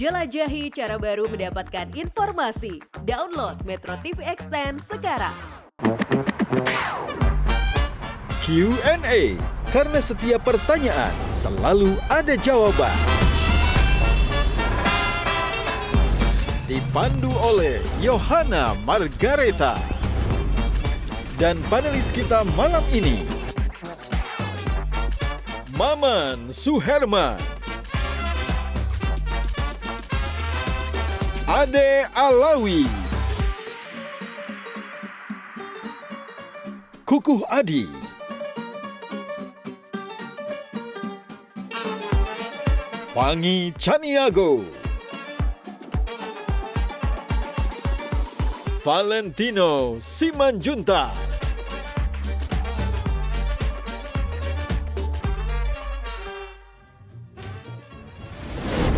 Jelajahi cara baru mendapatkan informasi. Download Metro TV Extend sekarang. Q&A, karena setiap pertanyaan selalu ada jawaban. Dipandu oleh Yohana Margareta. Dan panelis kita malam ini, Maman Suherman, Ade Alawi, Kukuh Adi, Wangi Caniago, Valentino Simanjuntak.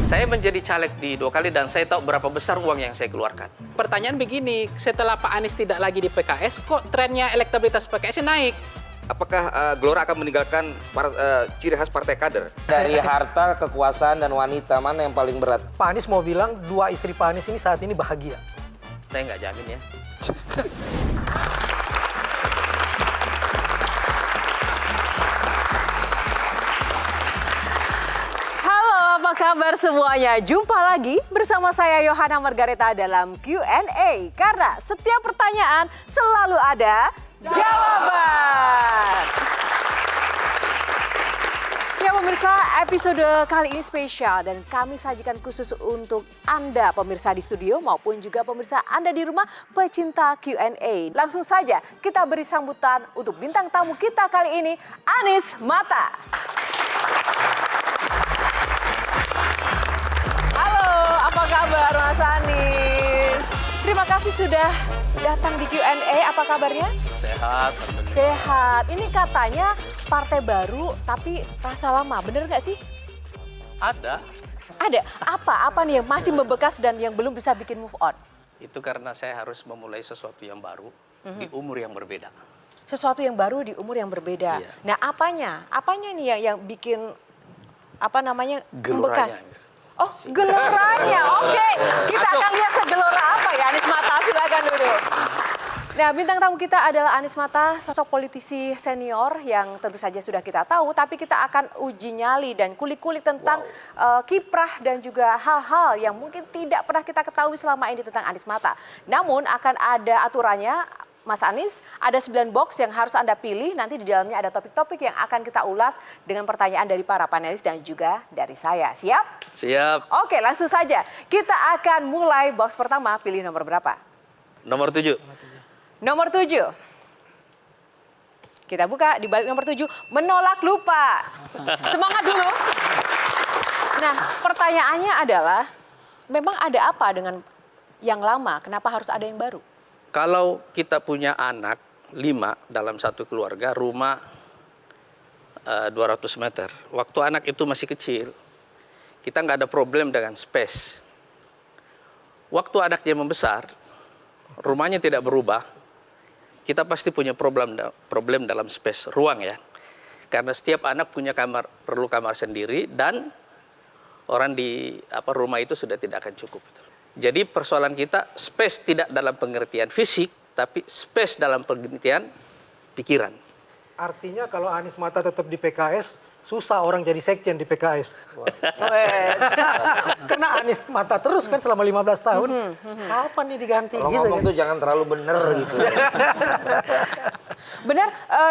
Saya menjadi caleg di 2 kali dan saya tahu berapa besar uang yang saya keluarkan. Pertanyaan begini, setelah Pak Anies tidak lagi di PKS, kok trennya elektabilitas PKS naik? Apakah Gelora akan meninggalkan ciri khas partai kader? Dari harta, kekuasaan, dan wanita, mana yang paling berat? Pak Anies mau bilang 2 istri Pak Anies ini saat ini bahagia. Saya nggak jamin ya. Apa kabar semuanya? Jumpa lagi bersama saya Yohana Margareta dalam Q&A. Karena setiap pertanyaan selalu ada jawaban. Ya pemirsa, episode kali ini spesial dan kami sajikan khusus untuk Anda pemirsa di studio maupun juga pemirsa Anda di rumah pecinta Q&A. Langsung saja kita beri sambutan untuk bintang tamu kita kali ini, Anies Mata. Apa kabar Mas Anies? Terima kasih sudah datang di Q&A. Apa kabarnya? Sehat. Sehat. Ini katanya partai baru tapi rasa lama. Bener nggak sih? Ada. Ada. Apa nih yang masih membekas dan yang belum bisa bikin move on? Itu karena saya harus memulai sesuatu yang baru di umur yang berbeda. Sesuatu yang baru di umur yang berbeda. Iya. Nah apanya? Apanya nih yang bikin membekas? Oh, geloranya. Oke, kita akan lihat segelora apa ya Anies Mata. Silakan duduk. Nah, bintang tamu kita adalah Anies Mata, sosok politisi senior yang tentu saja sudah kita tahu, tapi kita akan uji nyali dan kulik-kulik tentang kiprah dan juga hal-hal yang mungkin tidak pernah kita ketahui selama ini tentang Anies Mata. Namun akan ada aturannya. Mas Anies, ada 9 box yang harus Anda pilih. Nanti di dalamnya ada topik-topik yang akan kita ulas dengan pertanyaan dari para panelis dan juga dari saya. Siap? Siap. Oke, langsung saja. Kita akan mulai box pertama. Pilih nomor berapa? Nomor 7. Nomor 7. Kita buka di balik nomor 7. Menolak lupa. Semangat dulu. Nah, pertanyaannya adalah, memang ada apa dengan yang lama? Kenapa harus ada yang baru? Kalau kita punya anak 5 dalam satu keluarga, rumah 200 meter. Waktu anak itu masih kecil, kita nggak ada problem dengan space. Waktu anaknya membesar, rumahnya tidak berubah, kita pasti punya problem dalam space, ruang ya. Karena setiap anak punya perlu kamar sendiri dan orang di rumah itu sudah tidak akan cukup. Jadi persoalan kita space tidak dalam pengertian fisik, tapi space dalam pengertian pikiran. Artinya kalau Anies Mata tetap di PKS, susah orang jadi sekjen di PKS. Karena Anies Mata terus kan selama 15 tahun. Kapan nih diganti? Kalau gitu ngomong kan? tuh jangan terlalu bener gitu. Benar,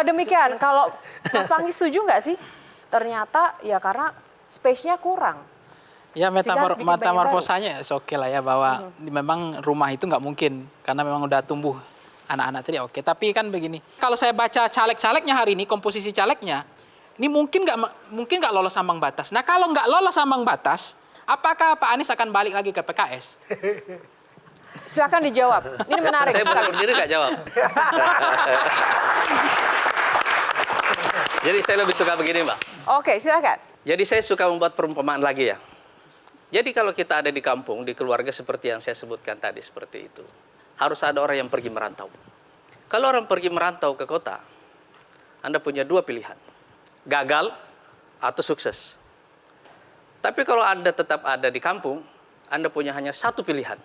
demikian. Kalau Mas Panggi setuju nggak sih? Ternyata ya karena space-nya kurang. Ya harus bikin metamorfosanya oke lah ya bahwa memang rumah itu nggak mungkin karena memang udah tumbuh anak-anak tadi oke. Tapi kan begini, kalau saya baca caleg-calegnya hari ini, komposisi calegnya, ini mungkin nggak lolos ambang batas. Nah kalau nggak lolos ambang batas, apakah Pak Anies akan balik lagi ke PKS? Silakan dijawab. Ini menarik Saya sekali. sendiri nggak jawab. Jadi saya lebih suka begini, Mbak. Oke, silakan. Jadi saya suka membuat perumpamaan lagi ya. Jadi kalau kita ada di kampung, di keluarga seperti yang saya sebutkan tadi, seperti itu. Harus ada orang yang pergi merantau. Kalau orang pergi merantau ke kota, Anda punya 2 pilihan. Gagal atau sukses. Tapi kalau Anda tetap ada di kampung, Anda punya hanya satu pilihan,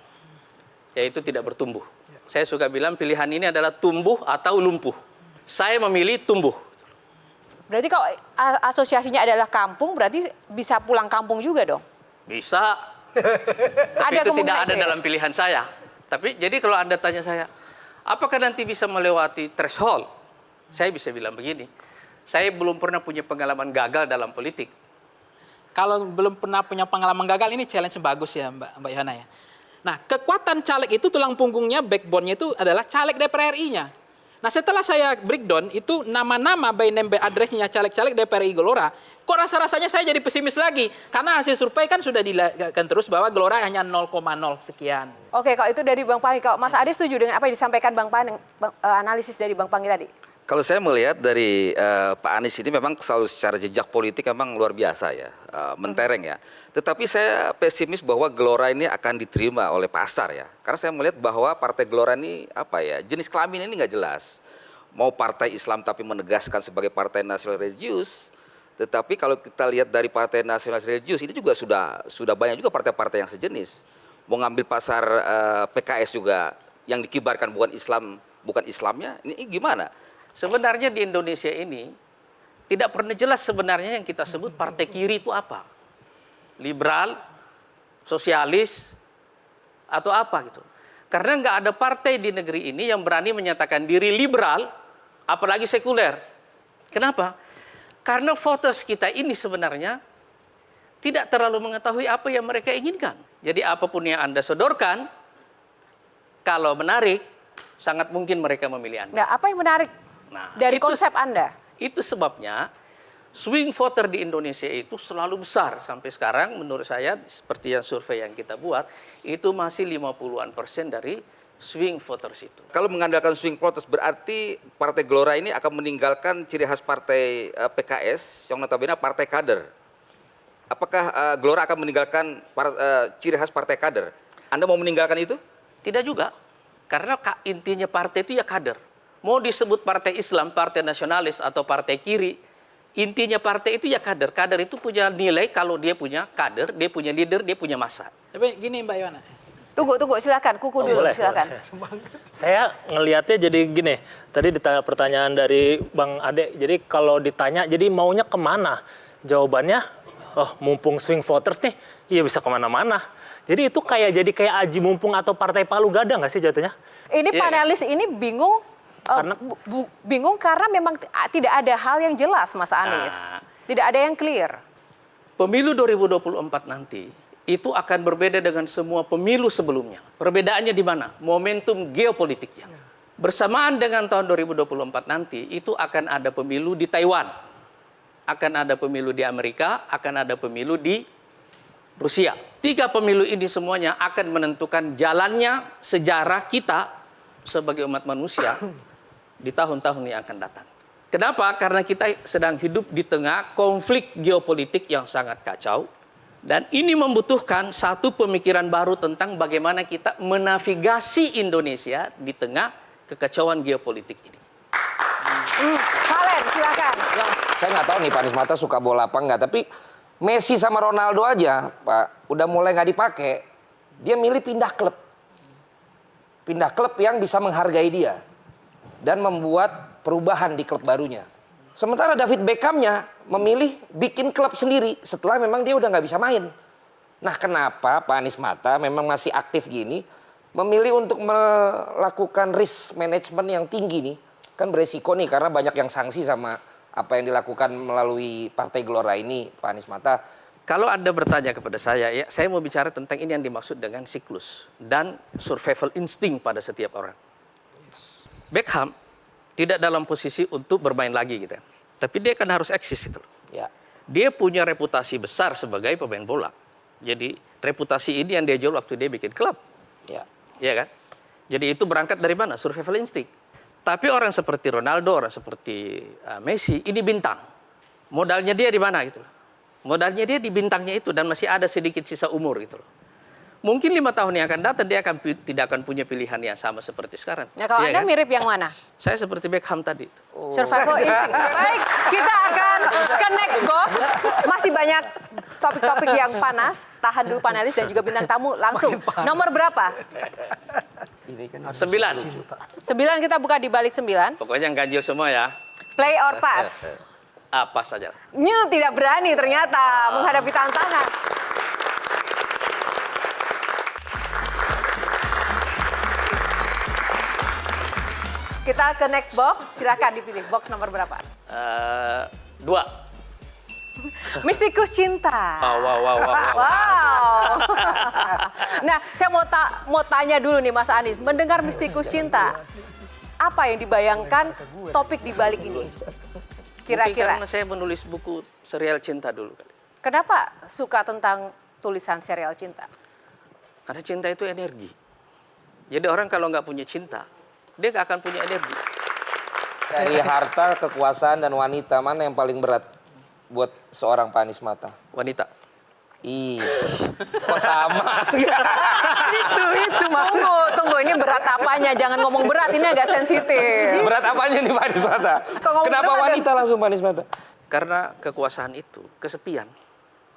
yaitu tidak bertumbuh. Saya suka bilang pilihan ini adalah tumbuh atau lumpuh. Saya memilih tumbuh. Berarti kalau asosiasinya adalah kampung, berarti bisa pulang kampung juga dong? Bisa. Tapi Ada itu tidak kemungkinan ada itu ya? dalam pilihan saya. Tapi jadi kalau Anda tanya saya, apakah nanti bisa melewati threshold? Saya bisa bilang begini, saya belum pernah punya pengalaman gagal dalam politik. Kalau belum pernah punya pengalaman gagal, ini challenge bagus ya Mbak Yohana ya. Nah, kekuatan caleg itu tulang punggungnya, backbone-nya itu adalah caleg DPR RI-nya. Nah, setelah saya breakdown, itu nama-nama by name by address-nya caleg-caleg DPR RI Gelora, kok rasa-rasanya saya jadi pesimis lagi. Karena hasil survei kan sudah dilakukan terus bahwa Gelora hanya 0,0 sekian. Oke, kalau itu dari Bang Panggi. Kalau Mas Adi setuju dengan apa yang disampaikan Bang Panggi, analisis dari Bang Panggi tadi? Kalau saya melihat dari Pak Anies ini memang selalu secara jejak politik memang luar biasa ya, mentereng ya. Tetapi saya pesimis bahwa Gelora ini akan diterima oleh pasar ya. Karena saya melihat bahwa Partai Gelora ini apa ya, jenis kelamin ini nggak jelas. Mau partai Islam tapi menegaskan sebagai partai nasional religius. Tetapi kalau kita lihat dari partai nasional religius ini juga sudah banyak juga partai-partai yang sejenis. Mau ngambil pasar PKS juga yang dikibarkan bukan Islamnya, ini gimana? Sebenarnya di Indonesia ini tidak pernah jelas sebenarnya yang kita sebut partai kiri itu apa. Liberal, sosialis, atau apa gitu. Karena nggak ada partai di negeri ini yang berani menyatakan diri liberal, apalagi sekuler. Kenapa? Karena voters kita ini sebenarnya tidak terlalu mengetahui apa yang mereka inginkan. Jadi apapun yang Anda sodorkan, kalau menarik, sangat mungkin mereka memilih Anda. Nah, apa yang menarik dari konsep Anda? Itu sebabnya swing voter di Indonesia itu selalu besar. Sampai sekarang menurut saya, seperti yang survei yang kita buat, itu masih 50-an% dari swing voters itu. Kalau mengandalkan swing voters berarti Partai Gelora ini akan meninggalkan ciri khas partai PKS yang notabene partai kader. Apakah Gelora akan meninggalkan ciri khas partai kader? Anda mau meninggalkan itu? Tidak juga. Karena intinya partai itu ya kader. Mau disebut partai Islam, partai nasionalis, atau partai kiri, intinya partai itu ya kader. Kader itu punya nilai kalau dia punya kader, dia punya leader, dia punya massa. Tapi gini Mbak Yohana. Tunggu, silakan. Kuku dulu, boleh, silakan. Saya ngelihatnya jadi gini, tadi ditanya pertanyaan dari Bang Ade, jadi kalau ditanya, jadi maunya kemana? Jawabannya, oh mumpung swing voters nih, iya bisa kemana-mana. Jadi itu jadi kayak aji mumpung atau partai Palu Gada nggak sih jatuhnya? Ini panelis ini bingung, bingung karena memang tidak ada hal yang jelas, Mas Anies. Tidak ada yang clear. Pemilu 2024 nanti itu akan berbeda dengan semua pemilu sebelumnya. Perbedaannya di mana? Momentum geopolitiknya. Bersamaan dengan tahun 2024 nanti, itu akan ada pemilu di Taiwan. Akan ada pemilu di Amerika, akan ada pemilu di Rusia. 3 pemilu ini semuanya akan menentukan jalannya sejarah kita sebagai umat manusia di tahun-tahun yang akan datang. Kenapa? Karena kita sedang hidup di tengah konflik geopolitik yang sangat kacau. Dan ini membutuhkan satu pemikiran baru tentang bagaimana kita menavigasi Indonesia di tengah kekacauan geopolitik ini. Valen, silakan. Saya nggak tahu nih Pak Anies Mata suka bola apa enggak, tapi Messi sama Ronaldo aja, Pak, udah mulai nggak dipakai, dia milih pindah klub. Pindah klub yang bisa menghargai dia dan membuat perubahan di klub barunya. Sementara David Beckham-nya memilih bikin klub sendiri setelah memang dia udah nggak bisa main. Nah, kenapa Pak Anies Mata memang masih aktif gini, memilih untuk melakukan risk management yang tinggi nih? Kan beresiko nih karena banyak yang sanksi sama apa yang dilakukan melalui Partai Gelora ini, Pak Anies Mata. Kalau Anda bertanya kepada saya, ya saya mau bicara tentang ini yang dimaksud dengan siklus dan survival instinct pada setiap orang. Beckham tidak dalam posisi untuk bermain lagi gitu. Tapi dia kan harus eksis gitu. Ya. Dia punya reputasi besar sebagai pemain bola. Jadi reputasi ini yang dia jual waktu dia bikin klub. Ya. Iya kan? Jadi itu berangkat dari mana? Survival instinct. Tapi orang seperti Ronaldo, orang seperti Messi, ini bintang. Modalnya dia di mana gitu. Modalnya dia di bintangnya itu dan masih ada sedikit sisa umur gitu. Mungkin 5 tahun yang akan datang dia tidak akan punya pilihan yang sama seperti sekarang. Nah, kalau Iya Anda kan? mirip yang mana? Saya seperti Beckham tadi. Survival instinct. Baik, kita akan ke next box. Masih banyak topik-topik yang panas. Tahan dulu panelis dan juga bintang tamu. Langsung, nomor berapa? Ini kan 9. 9 kita buka di balik 9. Pokoknya yang ganjil semua ya. Play or pass? Apa saja. Tidak berani ternyata menghadapi tantangan. Kita ke next box, silakan dipilih box nomor berapa? 2. Mistikus cinta. Wow. Wow. Nah, saya mau tanya dulu nih Mas Anies, mendengar mistikus cinta, apa yang dibayangkan topik di balik ini? Mungkin Kira-kira. karena saya menulis buku serial cinta dulu kali. Kenapa suka tentang tulisan serial cinta? Karena cinta itu energi. Jadi orang kalau nggak punya cinta, dia nggak akan punya energi. dari harta, kekuasaan dan wanita mana yang paling berat buat seorang Pak Anies Mata? Wanita. Ih, kok sama? Itu maksud. Tunggu, ini berat apanya? Jangan ngomong berat, ini agak sensitif. Berat apanya nih Pak Anies Mata? Kalau ngomong Kenapa berat, wanita langsung Pak Anies Mata? Karena kekuasaan itu kesepian.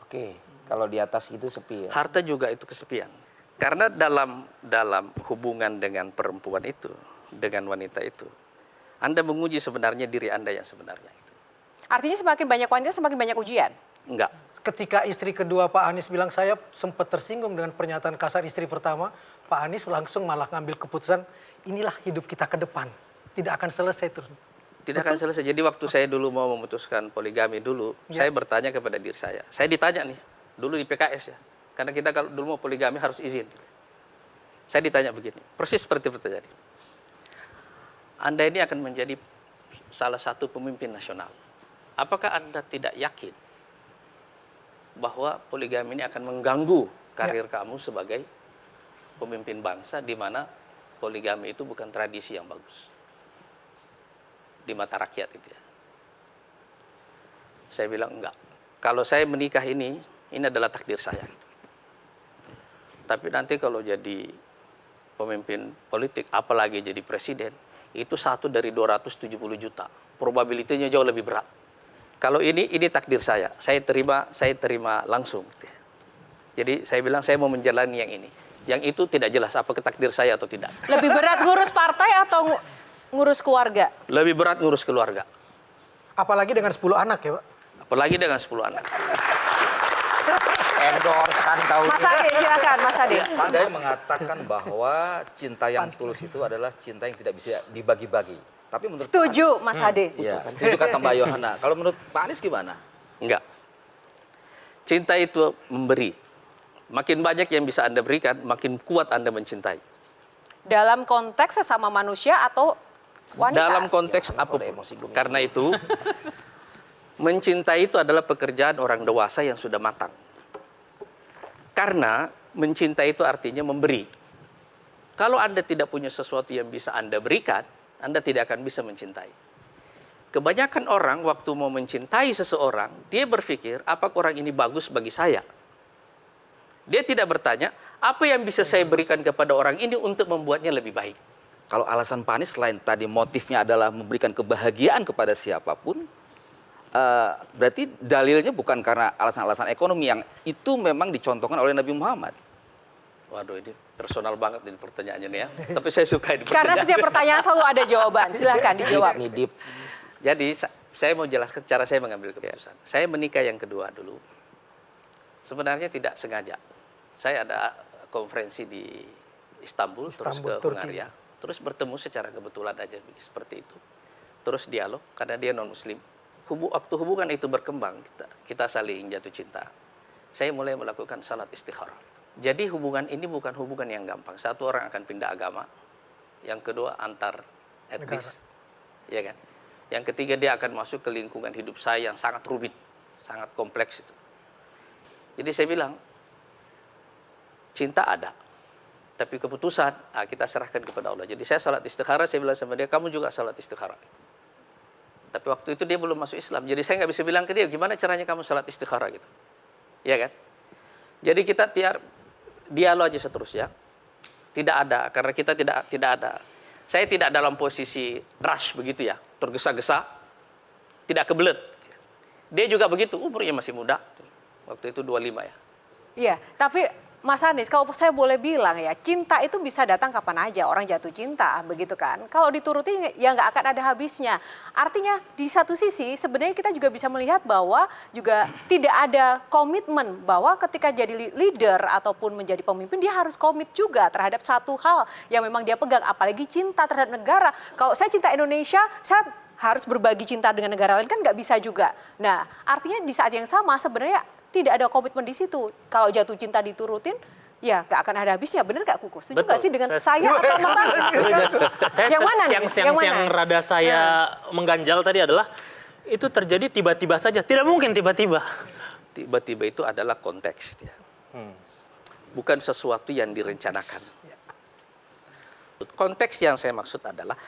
Oke, kalau di atas itu sepi ya. Harta juga itu kesepian. Karena dalam hubungan dengan perempuan itu, dengan wanita itu, Anda menguji sebenarnya diri Anda yang sebenarnya itu. Artinya semakin banyak wanita, semakin banyak ujian. Enggak. Ketika istri kedua Pak Anies bilang, saya sempat tersinggung dengan pernyataan kasar istri pertama, Pak Anies langsung malah ngambil keputusan, inilah hidup kita ke depan. Tidak akan selesai terus. Tidak akan selesai. Jadi waktu saya dulu mau memutuskan poligami dulu, saya bertanya kepada diri saya. Saya ditanya nih, dulu di PKS ya. Karena kita kalau dulu mau poligami harus izin. Saya ditanya begini, persis seperti pertanyaan ini. Anda ini akan menjadi salah satu pemimpin nasional. Apakah Anda tidak yakin bahwa poligami ini akan mengganggu karir kamu sebagai pemimpin bangsa, di mana poligami itu bukan tradisi yang bagus di mata rakyat itu ya? Saya bilang enggak. Kalau saya menikah ini adalah takdir saya. Tapi nanti kalau jadi pemimpin politik, apalagi jadi presiden, itu 1 dari 270 juta. Probabilitasnya jauh lebih berat. Kalau ini takdir saya terima langsung. Jadi saya bilang saya mau menjalani yang ini. Yang itu tidak jelas apakah takdir saya atau tidak. Lebih berat ngurus partai atau ngurus keluarga? Lebih berat ngurus keluarga. Apalagi dengan 10 anak ya Pak. Apalagi dengan 10 anak. Endorsan tahu. Mas Ade, silakan Mas Ade. Anda mengatakan bahwa cinta yang tulus itu adalah cinta yang tidak bisa dibagi-bagi. Tapi menurut Setuju Mas Ade. Iya, setuju kata Mbak Yohana. Kalau menurut Pak Anies gimana? Enggak. Cinta itu memberi. Makin banyak yang bisa Anda berikan, makin kuat Anda mencintai. Dalam konteks sesama manusia atau wanita? Dalam konteks apapun. Karena itu, mencintai itu adalah pekerjaan orang dewasa yang sudah matang. Karena mencintai itu artinya memberi. Kalau Anda tidak punya sesuatu yang bisa Anda berikan, Anda tidak akan bisa mencintai. Kebanyakan orang waktu mau mencintai seseorang, dia berpikir, apakah orang ini bagus bagi saya? Dia tidak bertanya, apa yang bisa saya berikan kepada orang ini untuk membuatnya lebih baik? Kalau alasan Pak Anies selain tadi motifnya adalah memberikan kebahagiaan kepada siapapun, berarti dalilnya bukan karena alasan-alasan ekonomi yang itu memang dicontohkan oleh Nabi Muhammad. Waduh, ini personal banget ini pertanyaannya nih ya. Tapi saya suka ini Karena pertanyaan. setiap pertanyaan selalu ada jawaban. Silahkan dijawab. Nih deep. Jadi saya mau jelaskan cara saya mengambil keputusan. Saya menikah yang kedua dulu. Sebenarnya tidak sengaja. Saya ada konferensi di Istanbul terus ke Turki. Hungaria. Terus bertemu secara kebetulan aja seperti itu. Terus dialog karena dia non-muslim. Waktu hubungan itu berkembang, kita saling jatuh cinta. Saya mulai melakukan salat istikharah. Jadi hubungan ini bukan hubungan yang gampang. Satu orang akan pindah agama. Yang kedua antar etnis. Ya kan? Yang ketiga dia akan masuk ke lingkungan hidup saya yang sangat rumit, sangat kompleks itu. Jadi saya bilang, cinta ada. Tapi keputusan kita serahkan kepada Allah. Jadi saya salat istikharah, saya bilang sama dia, kamu juga salat istikharah. Tapi waktu itu dia belum masuk Islam. Jadi saya nggak bisa bilang ke dia, gimana caranya kamu salat istikharah gitu. Ya kan? Jadi kita dialog aja seterusnya. Tidak ada, karena kita tidak ada. Saya tidak dalam posisi rush begitu ya, tergesa-gesa, tidak kebelet. Dia juga begitu, umurnya masih muda. Waktu itu 25 ya. Iya, tapi Mas Anies, kalau saya boleh bilang ya, cinta itu bisa datang kapan aja, orang jatuh cinta, begitu kan. Kalau dituruti ya nggak akan ada habisnya. Artinya di satu sisi sebenarnya kita juga bisa melihat bahwa juga tidak ada komitmen bahwa ketika jadi leader ataupun menjadi pemimpin, dia harus komit juga terhadap satu hal yang memang dia pegang, apalagi cinta terhadap negara. Kalau saya cinta Indonesia, saya harus berbagi cinta dengan negara lain, kan nggak bisa juga. Nah, artinya di saat yang sama sebenarnya tidak ada komitmen di situ. Kalau jatuh cinta diturutin, ya nggak akan ada habisnya. Bener nggak Kuku? Setuju nggak sih dengan saya atau Mas Anies? Yang mana nih? Yang rada saya mengganjal tadi adalah itu terjadi tiba-tiba saja. Tidak mungkin tiba-tiba. Tiba-tiba itu adalah konteks. Ya. Bukan sesuatu yang direncanakan. Konteks yang saya maksud adalah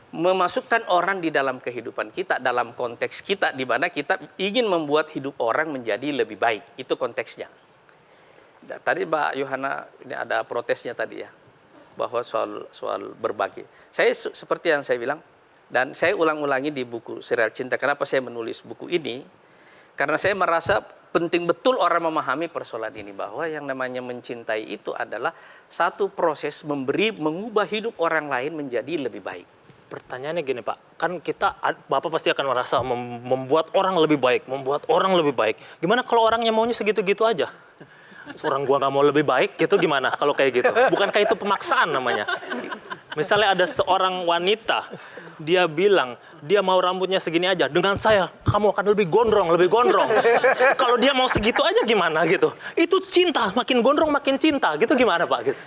memasukkan orang di dalam kehidupan kita, dalam konteks kita, di mana kita ingin membuat hidup orang menjadi lebih baik. Itu konteksnya. Tadi Mbak Yohana, ini ada protesnya tadi ya, bahwa soal berbagi. Saya seperti yang saya bilang, dan saya ulang-ulangi di buku Serial Cinta. Kenapa saya menulis buku ini? Karena saya merasa penting betul orang memahami persoalan ini, bahwa yang namanya mencintai itu adalah satu proses mengubah hidup orang lain menjadi lebih baik. Pertanyaannya gini Pak, kan Bapak pasti akan merasa membuat orang lebih baik, Gimana kalau orangnya maunya segitu-gitu aja? Seorang gua nggak mau lebih baik gitu gimana kalau kayak gitu? Bukankah itu pemaksaan namanya? Misalnya ada seorang wanita, dia bilang dia mau rambutnya segini aja, dengan saya kamu akan lebih gondrong. Kalau dia mau segitu aja gimana gitu? Itu cinta, makin gondrong makin cinta, gitu gimana Pak? Gitu.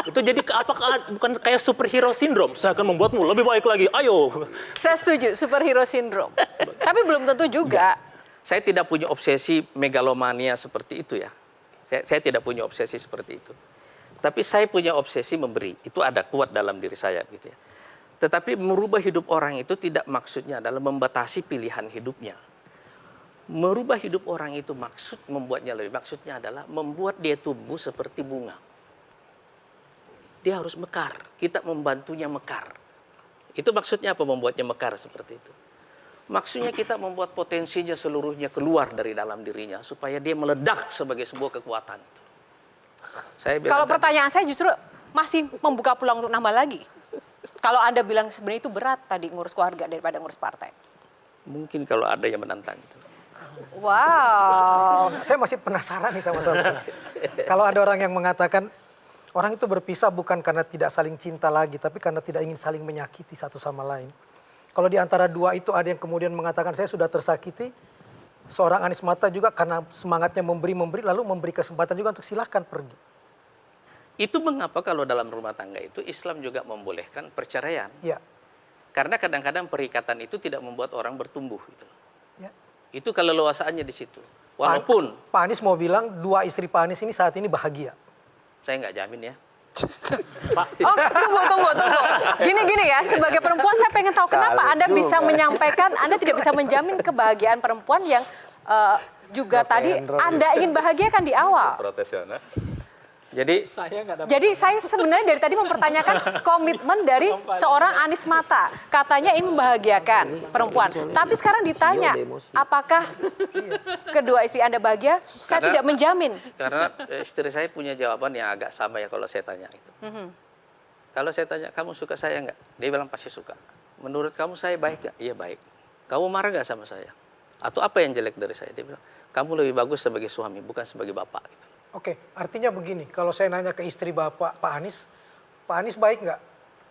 Itu jadi apakah bukan kayak superhero syndrome? Saya akan membuatmu lebih baik lagi, ayo. Saya setuju, superhero syndrome. Tapi belum tentu juga. Saya tidak punya obsesi megalomania seperti itu ya. Saya tidak punya obsesi seperti itu. Tapi saya punya obsesi memberi. Itu ada kuat dalam diri saya gitu ya. Tetapi merubah hidup orang itu tidak maksudnya adalah membatasi pilihan hidupnya. Merubah hidup orang itu membuatnya lebih. Maksudnya adalah membuat dia tumbuh seperti bunga. Dia harus mekar. Kita membantunya mekar. Itu maksudnya apa membuatnya mekar seperti itu? Maksudnya kita membuat potensinya seluruhnya keluar dari dalam dirinya supaya dia meledak sebagai sebuah kekuatan. Kalau pertanyaan saya justru masih membuka peluang untuk nambah lagi. Kalau Anda bilang sebenarnya itu berat tadi ngurus keluarga daripada ngurus partai. Mungkin kalau ada yang menantang itu. Wow. Saya masih penasaran nih sama saudara. Kalau ada orang yang mengatakan orang itu berpisah bukan karena tidak saling cinta lagi, tapi karena tidak ingin saling menyakiti satu sama lain. Kalau di antara dua itu ada yang kemudian mengatakan saya sudah tersakiti, seorang Anies Mata juga karena semangatnya memberi, lalu memberi kesempatan juga untuk silahkan pergi. Itu mengapa kalau dalam rumah tangga itu Islam juga membolehkan perceraian. Ya. Karena kadang-kadang perikatan itu tidak membuat orang bertumbuh. Gitu. Ya. Itu keleluasaannya di situ. Walaupun Pak Anies mau bilang dua istri Pak Anies ini saat ini bahagia. saya nggak jamin ya. Oh, tunggu. Gini ya, sebagai perempuan saya pengen tahu kenapa Anda bisa menyampaikan, Anda tidak bisa menjamin kebahagiaan perempuan yang juga tadi Anda ingin bahagiakan di awal. Profesional. Jadi saya sebenarnya dari tadi mempertanyakan komitmen dari seorang Anies Mata. Katanya ingin membahagiakan perempuan. Tapi sekarang ditanya, apakah kedua istri Anda bahagia? Saya tidak menjamin. karena istri saya punya jawaban yang agak sama ya kalau saya tanya itu. Kalau saya tanya, kamu suka saya nggak? Dia bilang pasti suka. Menurut kamu saya baik nggak? Iya baik. Kamu marah nggak sama saya? Atau apa yang jelek dari saya? Dia bilang, kamu lebih bagus sebagai suami, bukan sebagai bapak. Gitu. Oke, artinya begini, kalau saya nanya ke istri Pak Anies baik nggak?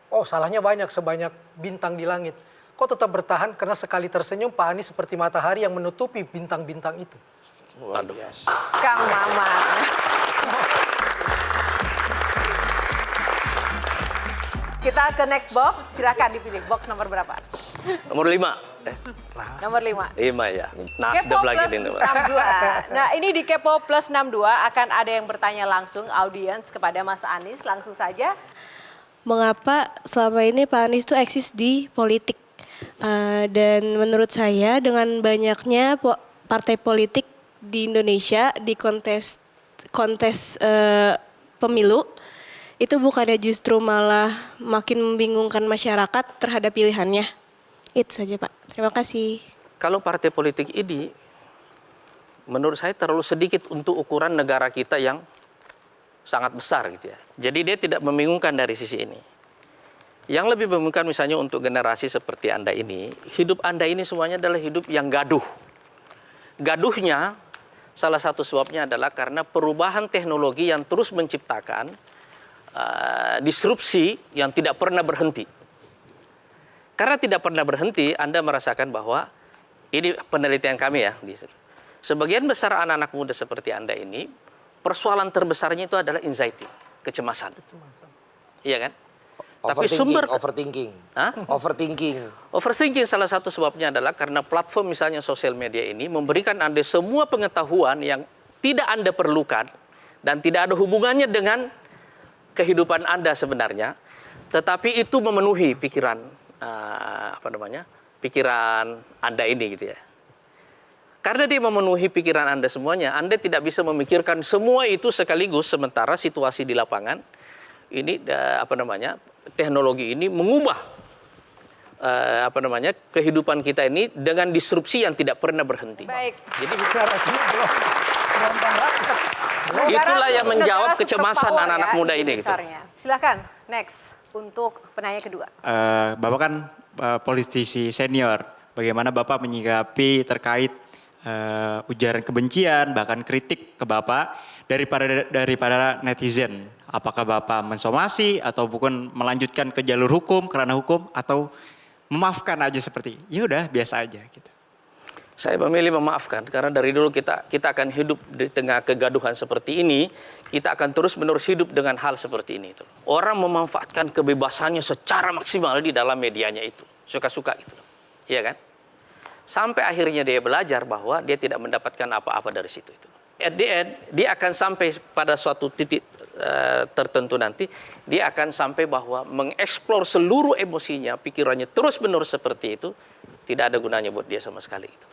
Oh, salahnya banyak, sebanyak bintang di langit. Kok tetap bertahan karena sekali tersenyum Pak Anies seperti matahari yang menutupi bintang-bintang itu. Waduh. Kang Mama. Kita ke next box, silakan dipilih box nomor berapa? Nomor 5. Nomor 5. 5 ya. Kepo Nasdem lagi Plus nih. 62. Nah, ini di Kepo Plus 62 akan ada yang bertanya langsung audiens kepada Mas Anies. Langsung saja. Mengapa selama ini Pak Anies itu eksis di politik? Dan menurut saya dengan banyaknya partai politik di Indonesia di kontes pemilu, itu bukannya justru malah makin membingungkan masyarakat terhadap pilihannya. Itu saja Pak. Terima kasih. Kalau partai politik ini, menurut saya terlalu sedikit untuk ukuran negara kita yang sangat besar gitu ya. Jadi dia tidak membingungkan dari sisi ini. Yang lebih membingungkan misalnya untuk generasi seperti Anda ini, hidup Anda ini semuanya adalah hidup yang gaduh. Gaduhnya, salah satu sebabnya adalah karena perubahan teknologi yang terus menciptakan disrupsi yang tidak pernah berhenti. Karena tidak pernah berhenti, Anda merasakan bahwa, ini penelitian kami ya, sebagian besar anak-anak muda seperti Anda ini, persoalan terbesarnya itu adalah anxiety, kecemasan. Iya kan? Tapi overthinking. Hah? Overthinking salah satu sebabnya adalah karena platform misalnya sosial media ini memberikan Anda semua pengetahuan yang tidak Anda perlukan dan tidak ada hubungannya dengan kehidupan Anda sebenarnya, tetapi itu memenuhi pikiran pikiran Anda ini gitu ya. Karena dia memenuhi pikiran Anda semuanya, Anda tidak bisa memikirkan semua itu sekaligus, sementara situasi di lapangan ini teknologi ini mengubah kehidupan kita ini dengan disrupsi yang tidak pernah berhenti. Baik. Jadi itulah yang menjawab kecemasan anak-anak muda ini. Gitu. Silakan, next untuk penanya kedua. Bapak kan politisi senior. Bagaimana Bapak menyikapi terkait ujaran kebencian, bahkan kritik ke Bapak daripada netizen? Apakah Bapak mensomasi atau bukan melanjutkan ke jalur hukum, kerana hukum, atau memaafkan aja seperti, ya udah biasa aja gitu? Saya memilih memaafkan karena dari dulu kita akan hidup di tengah kegaduhan seperti ini, kita akan terus-menerus hidup dengan hal seperti ini. Orang memanfaatkan kebebasannya secara maksimal di dalam medianya itu, suka-suka gitu, iya kan? Sampai akhirnya dia belajar bahwa dia tidak mendapatkan apa-apa dari situ itu. At the end, dia akan sampai pada suatu titik tertentu nanti, dia akan sampai bahwa mengeksplor seluruh emosinya, pikirannya terus-menerus seperti itu, tidak ada gunanya buat dia sama sekali. Gitu.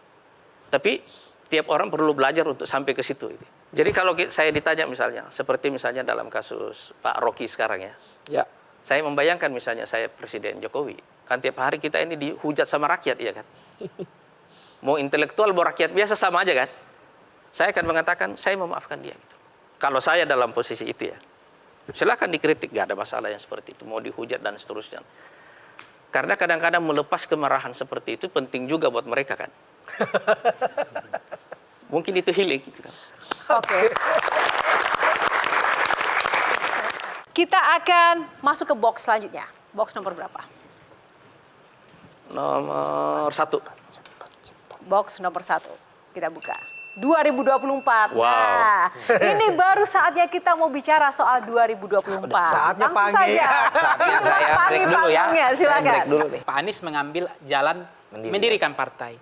Tapi tiap orang perlu belajar untuk sampai ke situ. Gitu. Jadi kalau saya ditanya misalnya, seperti misalnya dalam kasus Pak Rocky sekarang ya. Saya membayangkan misalnya saya Presiden Jokowi, kan tiap hari kita ini dihujat sama rakyat, iya kan? Mau intelektual, mau rakyat biasa sama aja kan? Saya akan mengatakan, saya memaafkan dia. Gitu. Kalau saya dalam posisi itu ya, silakan dikritik, gak ada masalah yang seperti itu, mau dihujat dan seterusnya. Karena kadang-kadang melepas kemarahan seperti itu penting juga buat mereka kan. Mungkin itu healing. Gitu kan. Oke. Kita akan masuk ke box selanjutnya. Box nomor berapa? Nomor 1. Box nomor 1. Kita buka. 2024. Wow. Nah, ini baru saatnya kita mau bicara soal 2024. Saatnya Langsung panggil. saja. Saatnya saya break dulu ya. Panggungnya, Saya silakan. break dulu nih. Pak Anies mengambil jalan mendirikan partai.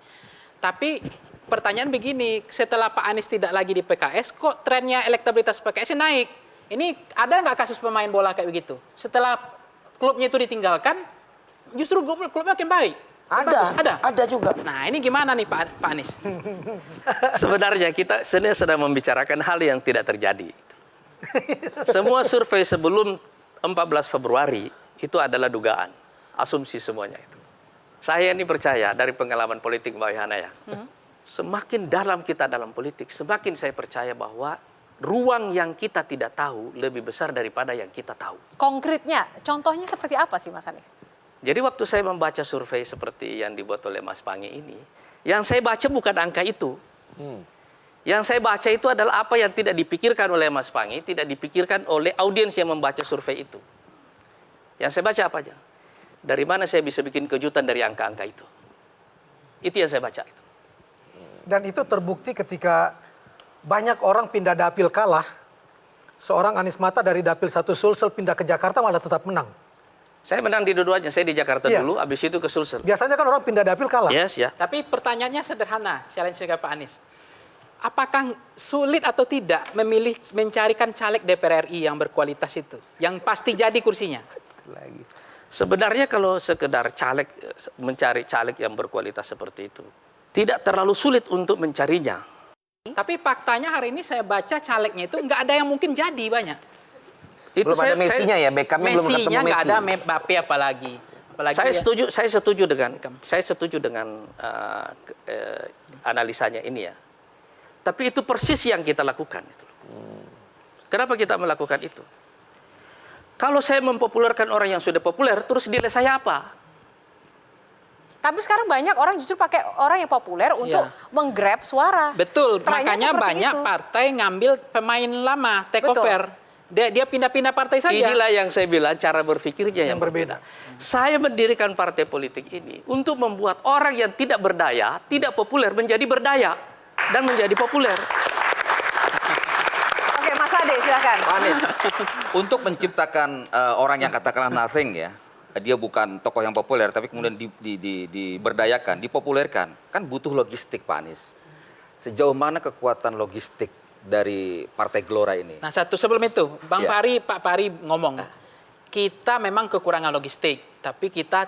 Tapi pertanyaan begini, setelah Pak Anies tidak lagi di PKS, kok trennya elektabilitas PKS naik? Ini ada nggak kasus pemain bola kayak begitu? Setelah klubnya itu ditinggalkan, justru klubnya makin baik. Ada juga. Nah ini gimana nih Pak Anies? Sebenarnya kita sedang membicarakan hal yang tidak terjadi. Semua survei sebelum 14 Februari itu adalah dugaan, asumsi semuanya itu. Saya ini percaya dari pengalaman politik Mbak Yohana ya. Semakin dalam kita dalam politik, semakin saya percaya bahwa ruang yang kita tidak tahu lebih besar daripada yang kita tahu. Konkretnya, contohnya seperti apa sih Mas Anies? Jadi waktu saya membaca survei seperti yang dibuat oleh Mas Pangi ini, yang saya baca bukan angka itu. Yang saya baca itu adalah apa yang tidak dipikirkan oleh Mas Pangi, tidak dipikirkan oleh audiens yang membaca survei itu. Yang saya baca apa aja? Dari mana saya bisa bikin kejutan dari angka-angka itu? Itu yang saya baca. Dan itu terbukti ketika banyak orang pindah dapil kalah, seorang Anies Mata dari dapil 1 Sulsel pindah ke Jakarta malah tetap menang. Saya menang di dua-duanya, saya di Jakarta dulu, habis itu ke Sulsel. Biasanya kan orang pindah dapil kalah. Yes, ya. Tapi pertanyaannya sederhana, challenge ke Pak Anies. Apakah sulit atau tidak memilih mencarikan caleg DPR RI yang berkualitas itu, yang pasti jadi kursinya? Sebenarnya kalau sekedar caleg, mencari caleg yang berkualitas seperti itu, tidak terlalu sulit untuk mencarinya. Tapi faktanya hari ini saya baca calegnya itu nggak ada yang mungkin jadi banyak. Itu Belum ada Messi-nya ya, Beckhamnya belum ketemu Messi-nya nggak Messi. ada, Mbappe apalagi. Saya setuju dengan analisanya ini ya. Tapi itu persis yang kita lakukan. Kenapa kita melakukan itu? Kalau saya mempopulerkan orang yang sudah populer, terus nilai saya apa? Tapi sekarang banyak orang justru pakai orang yang populer untuk menggrab suara. Betul, Trennya makanya seperti banyak itu. partai ngambil pemain lama, take Betul. over. Dia pindah-pindah partai saja. Inilah yang saya bilang cara berpikirnya yang berbeda. Saya mendirikan partai politik ini untuk membuat orang yang tidak berdaya, tidak populer menjadi berdaya dan menjadi populer. Oke, Mas Ade silakan. Pak Anies, untuk menciptakan orang yang katakanlah nothing ya, dia bukan tokoh yang populer, tapi kemudian diberdayakan, dipopulerkan, kan butuh logistik Pak Anies. Sejauh mana kekuatan logistik dari Partai Gelora ini? Nah, satu sebelum itu, Pak Pari ngomong, kita memang kekurangan logistik, tapi kita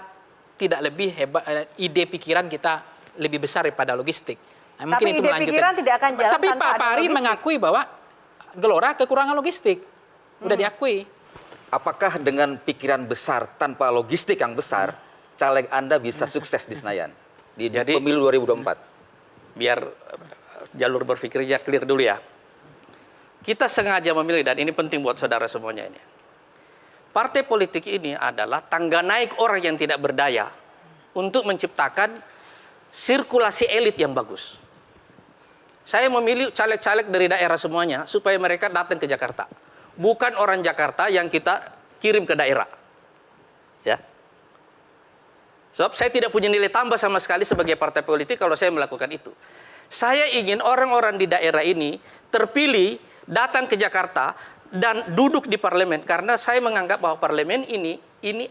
tidak lebih hebat, ide pikiran kita lebih besar daripada logistik. Nah, Tapi ide pikiran tidak akan jalan Tapi tanpa Pak ada Pari logistik. mengakui bahwa Gelora kekurangan logistik, udah diakui. Apakah dengan pikiran besar tanpa logistik yang besar, caleg Anda bisa sukses di Senayan di pemilu 2024? Biar jalur berpikirnya clear dulu ya. Kita sengaja memilih, dan ini penting buat saudara semuanya ini. Partai politik ini adalah tangga naik orang yang tidak berdaya untuk menciptakan sirkulasi elit yang bagus. Saya memilih caleg-caleg dari daerah semuanya supaya mereka datang ke Jakarta. Bukan orang Jakarta yang kita kirim ke daerah. Ya. Sebab saya tidak punya nilai tambah sama sekali sebagai partai politik kalau saya melakukan itu. Saya ingin orang-orang di daerah ini terpilih, datang ke Jakarta, dan duduk di parlemen. Karena saya menganggap bahwa parlemen ini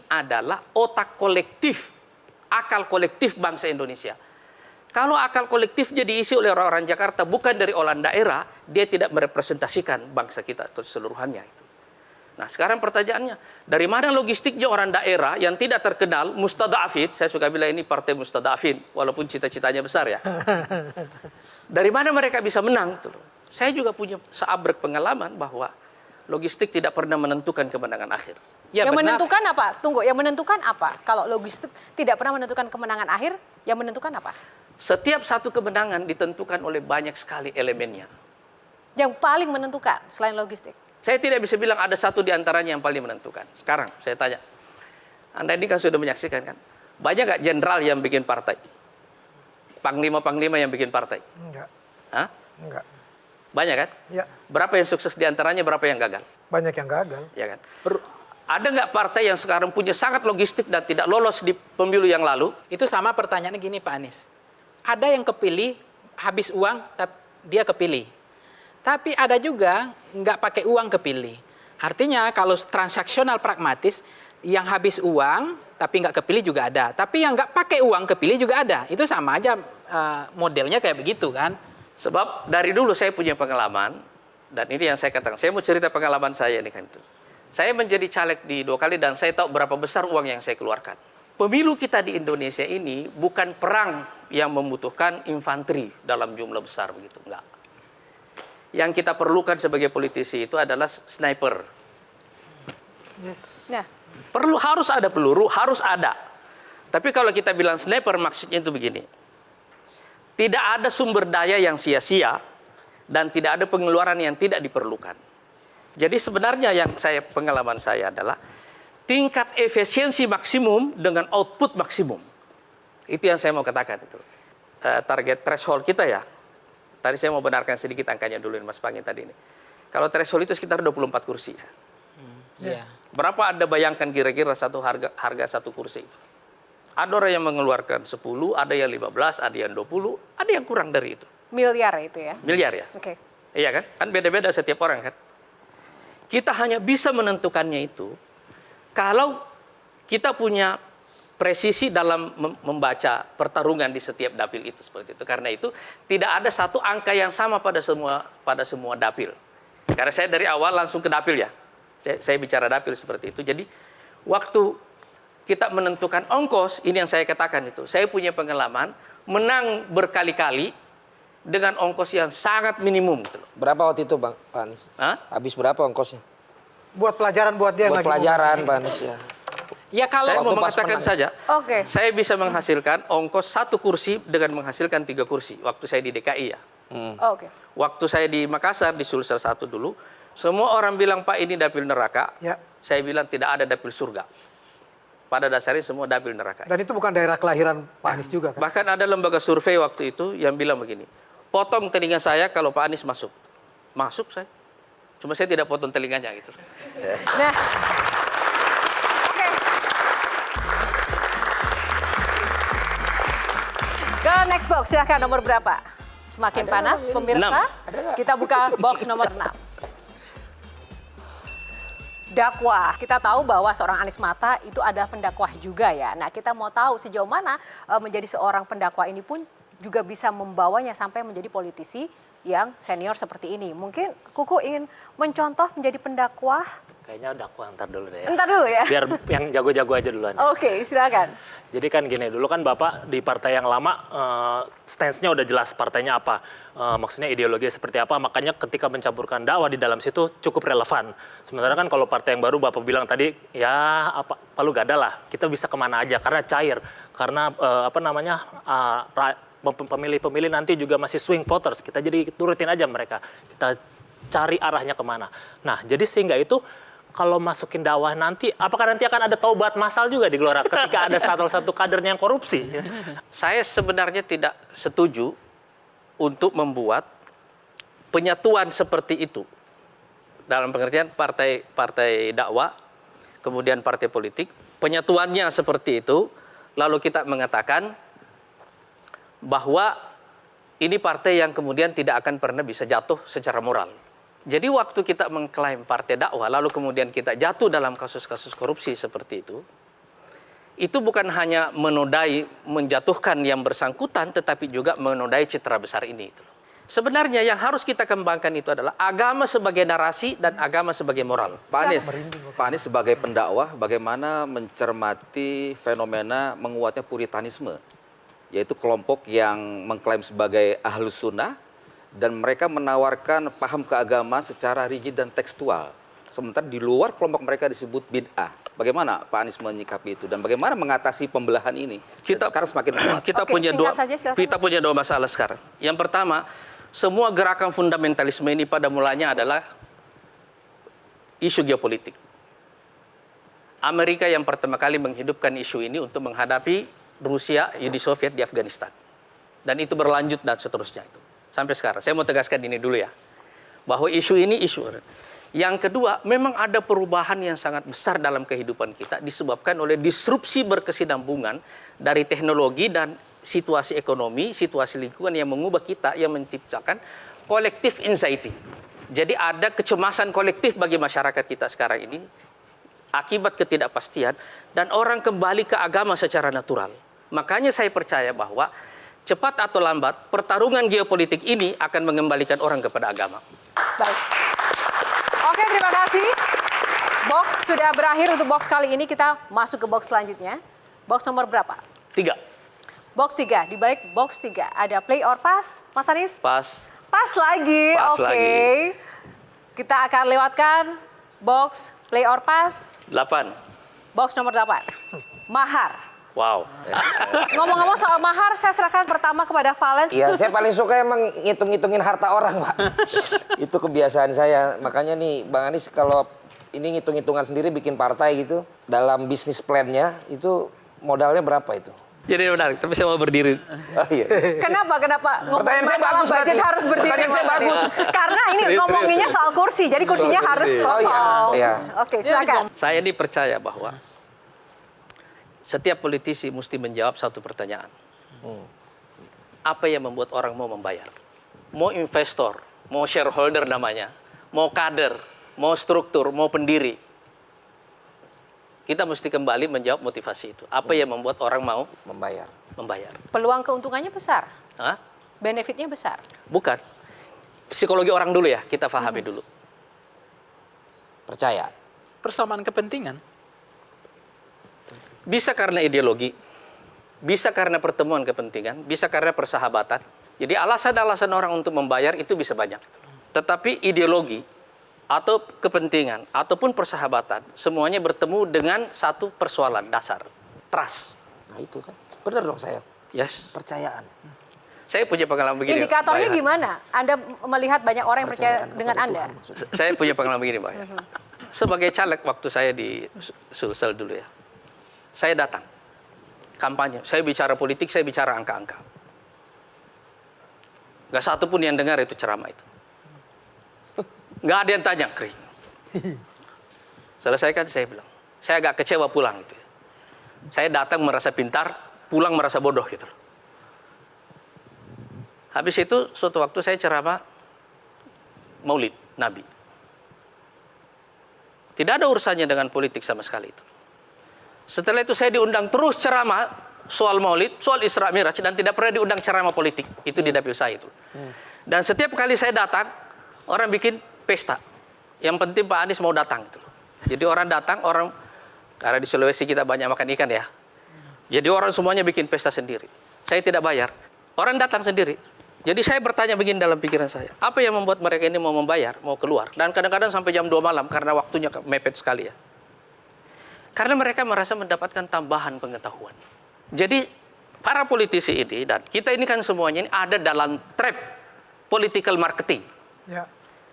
adalah otak kolektif, akal kolektif bangsa Indonesia. Kalau akal kolektifnya diisi oleh orang-orang Jakarta, bukan dari orang daerah, dia tidak merepresentasikan bangsa kita keseluruhannya. Nah, sekarang pertanyaannya, dari mana logistiknya orang daerah yang tidak terkenal, mustadafin, saya suka bilang ini partai mustadafin, walaupun cita-citanya besar ya. Dari mana mereka bisa menang? Saya juga punya seabrek pengalaman bahwa logistik tidak pernah menentukan kemenangan akhir. Ya, yang benar. menentukan apa? Tunggu, yang menentukan apa? Kalau logistik tidak pernah menentukan kemenangan akhir, yang menentukan apa? Setiap satu kemenangan ditentukan oleh banyak sekali elemennya. Yang paling menentukan selain logistik? Saya tidak bisa bilang ada satu di antaranya yang paling menentukan. Sekarang saya tanya, Anda ini kan sudah menyaksikan kan? Banyak nggak jenderal yang bikin partai? Panglima-panglima yang bikin partai? Enggak. Hah? Enggak. Banyak kan? Ya, Berapa yang sukses di antaranya, berapa yang gagal? banyak yang gagal. Ya kan? Ada nggak partai yang sekarang punya sangat logistik dan tidak lolos di pemilu yang lalu? Itu sama pertanyaannya gini Pak Anies. Ada yang kepilih habis uang, tapi dia kepilih. Tapi ada juga nggak pakai uang kepilih. Artinya kalau transaksional pragmatis, yang habis uang tapi nggak kepilih juga ada. Tapi yang nggak pakai uang kepilih juga ada. Itu sama aja modelnya kayak begitu kan. Sebab dari dulu saya punya pengalaman, dan ini yang saya katakan, saya mau cerita pengalaman saya nih kan itu. Saya menjadi caleg di 2 kali dan saya tahu berapa besar uang yang saya keluarkan. Pemilu kita di Indonesia ini bukan perang yang membutuhkan infanteri dalam jumlah besar begitu, enggak. Yang kita perlukan sebagai politisi itu adalah sniper. Yes. Nah, Harus ada peluru, harus ada. Tapi kalau kita bilang sniper maksudnya itu begini. Tidak ada sumber daya yang sia-sia dan tidak ada pengeluaran yang tidak diperlukan. Jadi sebenarnya yang pengalaman saya adalah tingkat efisiensi maksimum dengan output maksimum. Itu yang saya mau katakan itu. Target threshold kita ya. Tadi saya mau benarkan sedikit angkanya dulu Mas Pangi tadi ini. Kalau threshold itu sekitar 24 kursi ya. Iya. Berapa Anda bayangkan kira-kira harga satu kursi itu? Ada orang yang mengeluarkan 10, ada yang 15, ada yang 20, ada yang kurang dari itu. miliar itu ya? Miliar ya? Oke. Iya kan? Kan beda-beda setiap orang kan? Kita hanya bisa menentukannya itu kalau kita punya presisi dalam membaca pertarungan di setiap dapil itu seperti itu. Karena itu tidak ada satu angka yang sama pada semua dapil. Karena saya dari awal langsung ke dapil ya. Saya bicara dapil seperti itu. Jadi waktu kita menentukan ongkos, ini yang saya katakan itu. Saya punya pengalaman menang berkali-kali dengan ongkos yang sangat minimum. Gitu. Berapa waktu itu Bang Pak Anies? Hah? Habis berapa ongkosnya? Buat pelajaran buat dia yang Buat lagi pelajaran, Pak Anies ya. Ya kalau Saya mau Waktu pas mengatakan menang. saja, Oke. saya bisa menghasilkan ongkos 1 kursi dengan menghasilkan 3 kursi. Waktu saya di DKI ya. Oke. Waktu saya di Makassar, di Sulsel 1 dulu, semua orang bilang, Pak ini dapil neraka. Ya. Saya bilang tidak ada dapil surga. Pada dasarnya semua dapil neraka. Dan itu bukan daerah kelahiran Pak Anies juga kan? Bahkan ada lembaga survei waktu itu yang bilang begini, potong telinga saya kalau Pak Anies masuk. Masuk saya. Cuma saya tidak potong telinganya gitu. Nah. Oke. Ke next box, silahkan nomor berapa? Semakin panas, pemirsa. Kita buka box nomor 6. Dakwah. Kita tahu bahwa seorang Anies Mata itu adalah pendakwah juga ya. Nah, kita mau tahu sejauh mana menjadi seorang pendakwah ini pun juga bisa membawanya sampai menjadi politisi yang senior seperti ini. Mungkin Kuku ingin mencontoh menjadi pendakwah. Kayaknya dakwah ntar dulu deh ya. Entar dulu ya. Biar yang jago-jago aja duluan. Oke, silakan. Jadi kan gini, dulu kan Bapak di partai yang lama stance-nya udah jelas partainya apa. Maksudnya ideologi seperti apa, makanya ketika mencampurkan dakwah di dalam situ cukup relevan. Sementara kan kalau partai yang baru Bapak bilang tadi, ya apa palu gada lah, kita bisa kemana aja karena cair. Karena pemilih-pemilih nanti juga masih swing voters, kita jadi turutin aja mereka. Kita cari arahnya kemana. Nah, jadi sehingga itu kalau masukin dakwah nanti, apakah nanti akan ada taubat massal juga di Gelora ketika ada salah satu kadernya yang korupsi? Saya sebenarnya tidak setuju untuk membuat penyatuan seperti itu. Dalam pengertian partai dakwah, kemudian partai politik, penyatuannya seperti itu, lalu kita mengatakan bahwa ini partai yang kemudian tidak akan pernah bisa jatuh secara moral. Jadi waktu kita mengklaim partai dakwah, lalu kemudian kita jatuh dalam kasus-kasus korupsi seperti itu bukan hanya menodai, menjatuhkan yang bersangkutan, tetapi juga menodai citra besar ini. Sebenarnya yang harus kita kembangkan itu adalah agama sebagai narasi dan agama sebagai moral. Pak Anies sebagai pendakwah bagaimana mencermati fenomena menguatnya puritanisme, yaitu kelompok yang mengklaim sebagai ahlus sunnah dan mereka menawarkan paham keagamaan secara rigid dan tekstual. Sementara di luar kelompok mereka disebut bid'ah. Bagaimana Pak Anies menyikapi itu dan bagaimana mengatasi pembelahan ini? Sekarang semakin kuat. Kita punya dua masalah sekarang. Yang pertama, semua gerakan fundamentalisme ini pada mulanya adalah isu geopolitik. Amerika yang pertama kali menghidupkan isu ini untuk menghadapi Rusia, Uni Soviet di Afghanistan. Dan itu berlanjut dan seterusnya itu. Sampai sekarang. Saya mau tegaskan ini dulu ya. Bahwa isu ini isu. Yang kedua, memang ada perubahan yang sangat besar dalam kehidupan kita disebabkan oleh disrupsi berkesinambungan dari teknologi dan situasi ekonomi, situasi lingkungan yang mengubah kita, yang menciptakan collective anxiety. Jadi ada kecemasan kolektif bagi masyarakat kita sekarang ini akibat ketidakpastian dan orang kembali ke agama secara natural. Makanya saya percaya bahwa cepat atau lambat pertarungan geopolitik ini akan mengembalikan orang kepada agama. Baik. Oke, terima kasih. Box sudah berakhir untuk box kali ini. Kita masuk ke box selanjutnya. Box nomor berapa? 3. Box 3. Di balik box 3 ada play or pass, Mas Anies? Pas. Pas lagi. Pas Oke. lagi. Kita akan lewatkan box play or pass. 8. Box nomor 8. Mahar. Wow. Ngomong-ngomong soal mahar, saya serahkan pertama kepada Valen. Iya, saya paling suka emang ngitung-ngitungin harta orang, Pak. Itu kebiasaan saya. Makanya nih, Bang Anies kalau ini ngitung-hitungan sendiri bikin partai gitu, dalam bisnis plan-nya itu modalnya berapa itu? Jadi menarik, tapi saya mau berdiri. Oh iya. Kenapa? Ngomong Pertanyaan saya masalah bagus budget berarti. harus berdiri. Pertanyaan saya Mas Anies. bagus. Karena ini Serius, ngomonginnya serius. soal kursi, jadi kursinya harus kosong. Oh iya. Oke, silakan. Saya ini percaya bahwa setiap politisi mesti menjawab satu pertanyaan. Apa yang membuat orang mau membayar? Mau investor, mau shareholder namanya, mau kader, mau struktur, mau pendiri. Kita mesti kembali menjawab motivasi itu. Apa yang membuat orang mau Membayar. membayar? Peluang keuntungannya besar, Hah? benefitnya besar. Bukan. Psikologi orang dulu ya, kita pahami dulu. Percaya. persamaan kepentingan. Bisa karena ideologi, bisa karena pertemuan kepentingan, bisa karena persahabatan. Jadi alasan-alasan orang untuk membayar itu bisa banyak. Tetapi ideologi atau kepentingan ataupun persahabatan, semuanya bertemu dengan satu persoalan dasar, trust. Nah itu kan, benar dong saya. Yes. Percayaan. Saya punya pengalaman begini. Indikatornya Mbak Ilhan. gimana? Anda melihat banyak orang yang percaya Percayaan dengan kepada Anda? Tuhan, maksudnya. Saya punya pengalaman begini, Mbak. Sebagai caleg waktu saya di Sulsel dulu ya, saya datang kampanye, saya bicara politik, saya bicara angka-angka. Gak satu pun yang dengar itu ceramah itu. Gak ada yang tanya, kering. Selesaikan saya bilang, saya agak kecewa pulang gitu. Saya datang merasa pintar, pulang merasa bodoh gitu. Habis itu suatu waktu saya ceramah Maulid Nabi. Tidak ada urusannya dengan politik sama sekali itu. Setelah itu saya diundang terus ceramah soal Maulid, soal Isra Miraj, dan tidak pernah diundang ceramah politik. Itu di dapil saya itu. Dan setiap kali saya datang, orang bikin pesta. Yang penting Pak Anies mau datang gitu. Jadi orang datang, karena di Sulawesi kita banyak makan ikan ya. Jadi orang semuanya bikin pesta sendiri. Saya tidak bayar. Orang datang sendiri. Jadi saya bertanya begini dalam pikiran saya, apa yang membuat mereka ini mau membayar, mau keluar? Dan kadang-kadang sampai jam 2 malam karena waktunya mepet sekali ya. Karena mereka merasa mendapatkan tambahan pengetahuan. Jadi para politisi ini dan kita ini kan semuanya ini ada dalam trap political marketing. Ya.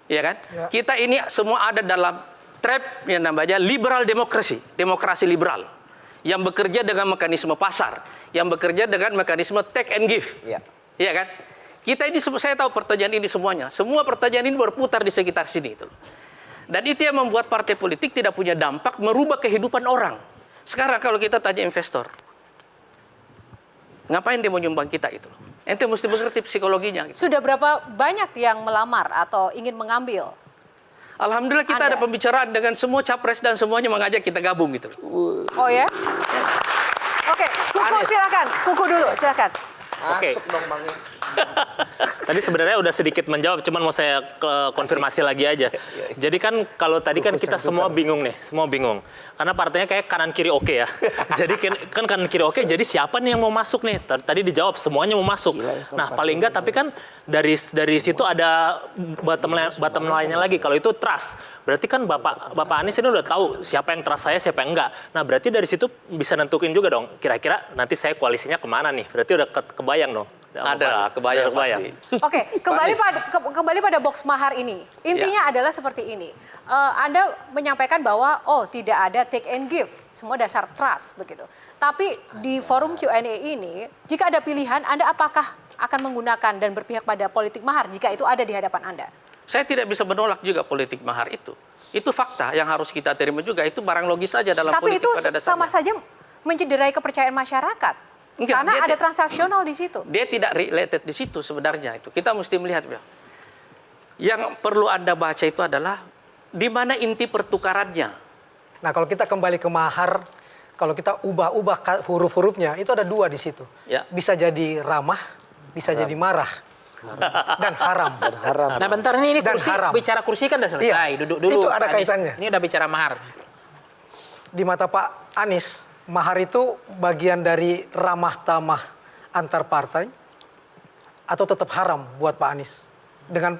Iya kan? Ya. Kita ini semua ada dalam trap yang namanya liberal demokrasi, demokrasi liberal. Yang bekerja dengan mekanisme pasar, yang bekerja dengan mekanisme take and give. Iya. Iya kan? Kita ini, saya tahu pertanyaan ini semuanya. Semua pertanyaan ini berputar di sekitar sini. Itu. Dan itu yang membuat partai politik tidak punya dampak merubah kehidupan orang. Sekarang kalau kita tanya investor, ngapain dia mau nyumbang kita itu? Ente mesti mengerti psikologinya. Gitu. Sudah berapa banyak yang melamar atau ingin mengambil? Alhamdulillah kita ada pembicaraan dengan semua capres dan semuanya mengajak kita gabung gitu. Oh ya? Oke, Kuku silakan. Kuku dulu, silakan. Oke. Masuk dong Bang. Tadi sebenarnya udah sedikit menjawab, cuman mau saya konfirmasi lagi aja. Jadi kan kalau tadi kan kita semua bingung nih, semua bingung. Karena partainya kayak kanan kiri oke ya. Jadi kan kanan kiri oke, jadi siapa nih yang mau masuk nih? Tadi dijawab semuanya mau masuk. Nah paling enggak, tapi kan dari situ ada bottom line-nya lagi. Kalau itu trust, berarti kan Bapak Anies ini udah tahu siapa yang trust saya, siapa yang enggak. Nah berarti dari situ bisa nentuin juga dong. Kira-kira nanti saya koalisinya kemana nih? Berarti udah kebayang dong. Ada, kebayang pasti. Oke, kembali pada box mahar ini. Intinya adalah seperti ini. Anda menyampaikan bahwa tidak ada take and give, semua dasar trust begitu. Tapi di forum Q&A ini, jika ada pilihan, Anda apakah akan menggunakan dan berpihak pada politik mahar jika itu ada di hadapan Anda? Saya tidak bisa menolak juga politik mahar itu. Itu fakta yang harus kita terima juga. Itu barang logis saja dalam Tapi politik itu pada dasarnya. sama saja mencederai kepercayaan masyarakat. Enggak, Karena ada transaksional di situ. Dia tidak related di situ sebenarnya itu. Kita mesti melihat. Yang perlu Anda baca itu adalah di mana inti pertukarannya. Nah kalau kita kembali ke mahar, kalau kita ubah-ubah huruf-hurufnya, itu ada 2 di situ. Ya. Bisa jadi ramah, bisa jadi marah. Dan haram. Nah bentar ini Dan kursi, haram. bicara kursi kan udah selesai. Iya, Duduk dulu. itu ada Anies. kaitannya. Ini udah bicara mahar. Di mata Pak Anies, mahar itu bagian dari ramah tamah antar partai atau tetap haram buat Pak Anies dengan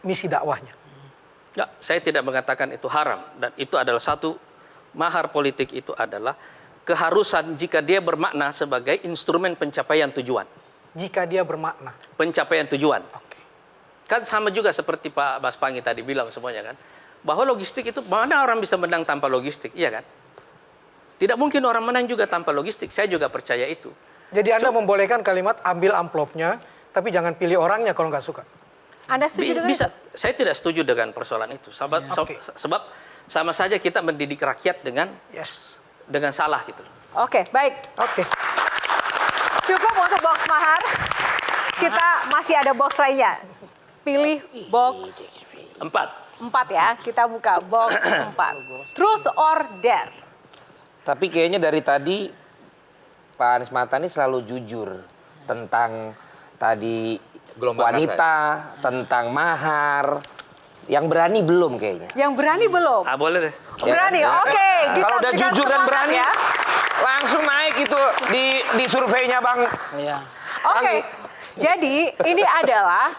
misi dakwahnya? Ya, saya tidak mengatakan itu haram. Dan itu adalah satu, mahar politik itu adalah keharusan jika dia bermakna sebagai instrumen pencapaian tujuan. Jika dia bermakna. Pencapaian tujuan. Kan sama juga seperti Pak Bas Pangi tadi bilang semuanya kan. Bahwa logistik itu, mana orang bisa menang tanpa logistik, iya kan? Tidak mungkin orang menang juga tanpa logistik, saya juga percaya itu. Jadi Anda membolehkan kalimat ambil amplopnya, tapi jangan pilih orangnya kalau nggak suka. Anda setuju dengan Bisa. itu? Saya tidak setuju dengan persoalan itu. Sebab sama saja kita mendidik rakyat dengan salah gitu. Oke, baik. Oke. Cukup untuk box mahar. Kita masih ada box lainnya. Pilih box 4 ya. Kita buka box 4. Truth or dare? Tapi kayaknya dari tadi Pak Anies Mata ini selalu jujur tentang tadi Gelombang wanita, tentang mahar. Yang berani belum kayaknya. Yang berani belum? Boleh deh. Berani, oke. Kita Kalau udah berikan jujur dan semangat berani, ya. langsung naik itu di surveinya Bang. Iya. Oke, Jadi ini adalah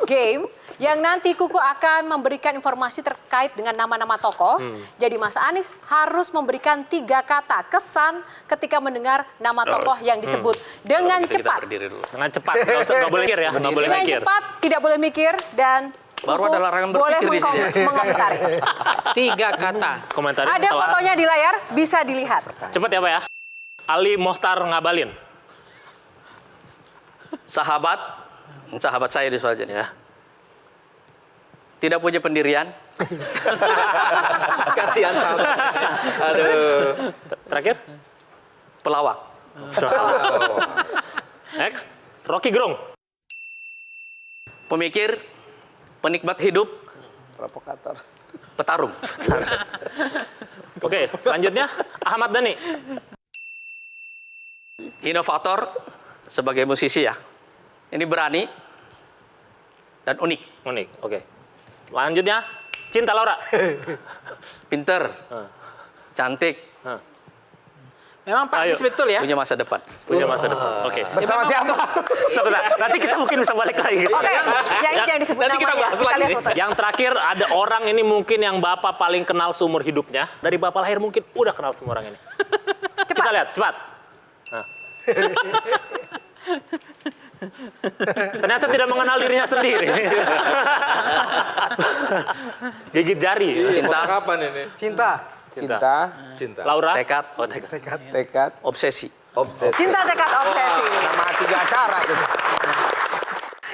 game yang nanti Kuku akan memberikan informasi terkait dengan nama-nama tokoh. Jadi Mas Anies harus memberikan 3 kata kesan ketika mendengar nama tokoh yang disebut dengan Kita cepat. berdiri dulu. Dengan cepat, nggak boleh mikir ya, nggak boleh Dengan mikir. cepat, tidak boleh mikir dan Baru Kuku ada larangan boleh berpikir di sini. mengomentari. 3 kata. Komentari Ada setelah. fotonya di layar, bisa dilihat. Cepet ya Pak ya. Ali Mohtar Ngabalin. Sahabat saya di Swajen ya. Tidak punya pendirian. Kasihan sahabat. Aduh. Terakhir? Pelawak. Next, Rocky Gerung. Pemikir, penikmat hidup, Provokator. petarung. Oke, selanjutnya Ahmad Dhani. Inovator sebagai musisi ya. Ini berani dan unik. Unik, oke. Selanjutnya Cinta Laura. Pinter, cantik, Memang Pak Anies betul ya? punya masa depan. punya masa depan. Oke. Bersama siapa? Sebentar, nanti kita mungkin bisa balik lagi. Oke, yang ini yang disebut Nanti kita namanya. bahas Kita lagi. lihat foto. Yang terakhir ada orang ini mungkin yang Bapak paling kenal seumur hidupnya. Dari Bapak lahir mungkin udah kenal semua orang ini. Kita lihat, cepat. Nah. Ternyata tidak mengenal dirinya sendiri. Gigit jari. Cinta kapan ini? Cinta. Laura. Tekad, Tekad. obsesi. Obsesi. Cinta, tekad, obsesi. Nama 3 acara tuh.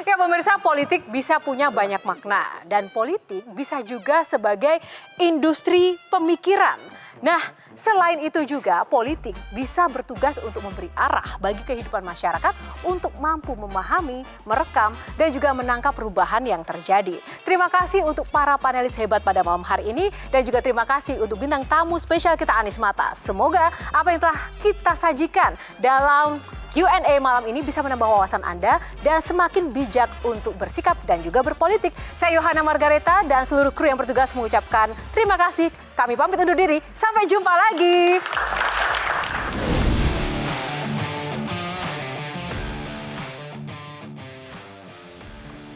Ya pemirsa, politik bisa punya banyak makna dan politik bisa juga sebagai industri pemikiran. Nah, selain itu juga politik bisa bertugas untuk memberi arah bagi kehidupan masyarakat untuk mampu memahami, merekam, dan juga menangkap perubahan yang terjadi. Terima kasih untuk para panelis hebat pada malam hari ini dan juga terima kasih untuk bintang tamu spesial kita Anies Mata. Semoga apa yang telah kita sajikan dalam Q&A malam ini bisa menambah wawasan Anda dan semakin bijak untuk bersikap dan juga berpolitik. Saya Yohana Margareta dan seluruh kru yang bertugas mengucapkan terima kasih. Kami pamit undur diri. Sampai jumpa lagi.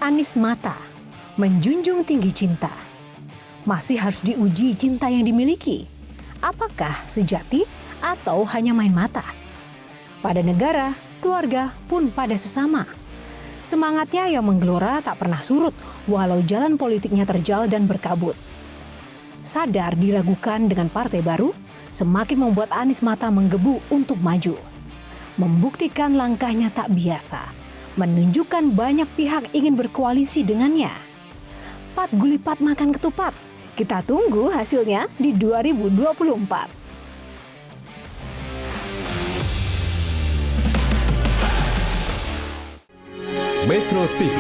Anies Mata menjunjung tinggi cinta. Masih harus diuji cinta yang dimiliki. Apakah sejati atau hanya main mata? Pada negara, keluarga, pun pada sesama. Semangatnya yang menggelora tak pernah surut walau jalan politiknya terjal dan berkabut. Sadar diragukan dengan partai baru, semakin membuat Anies Mata menggebu untuk maju. Membuktikan langkahnya tak biasa, menunjukkan banyak pihak ingin berkoalisi dengannya. Pat gulipat makan ketupat, kita tunggu hasilnya di 2024. Metro TV,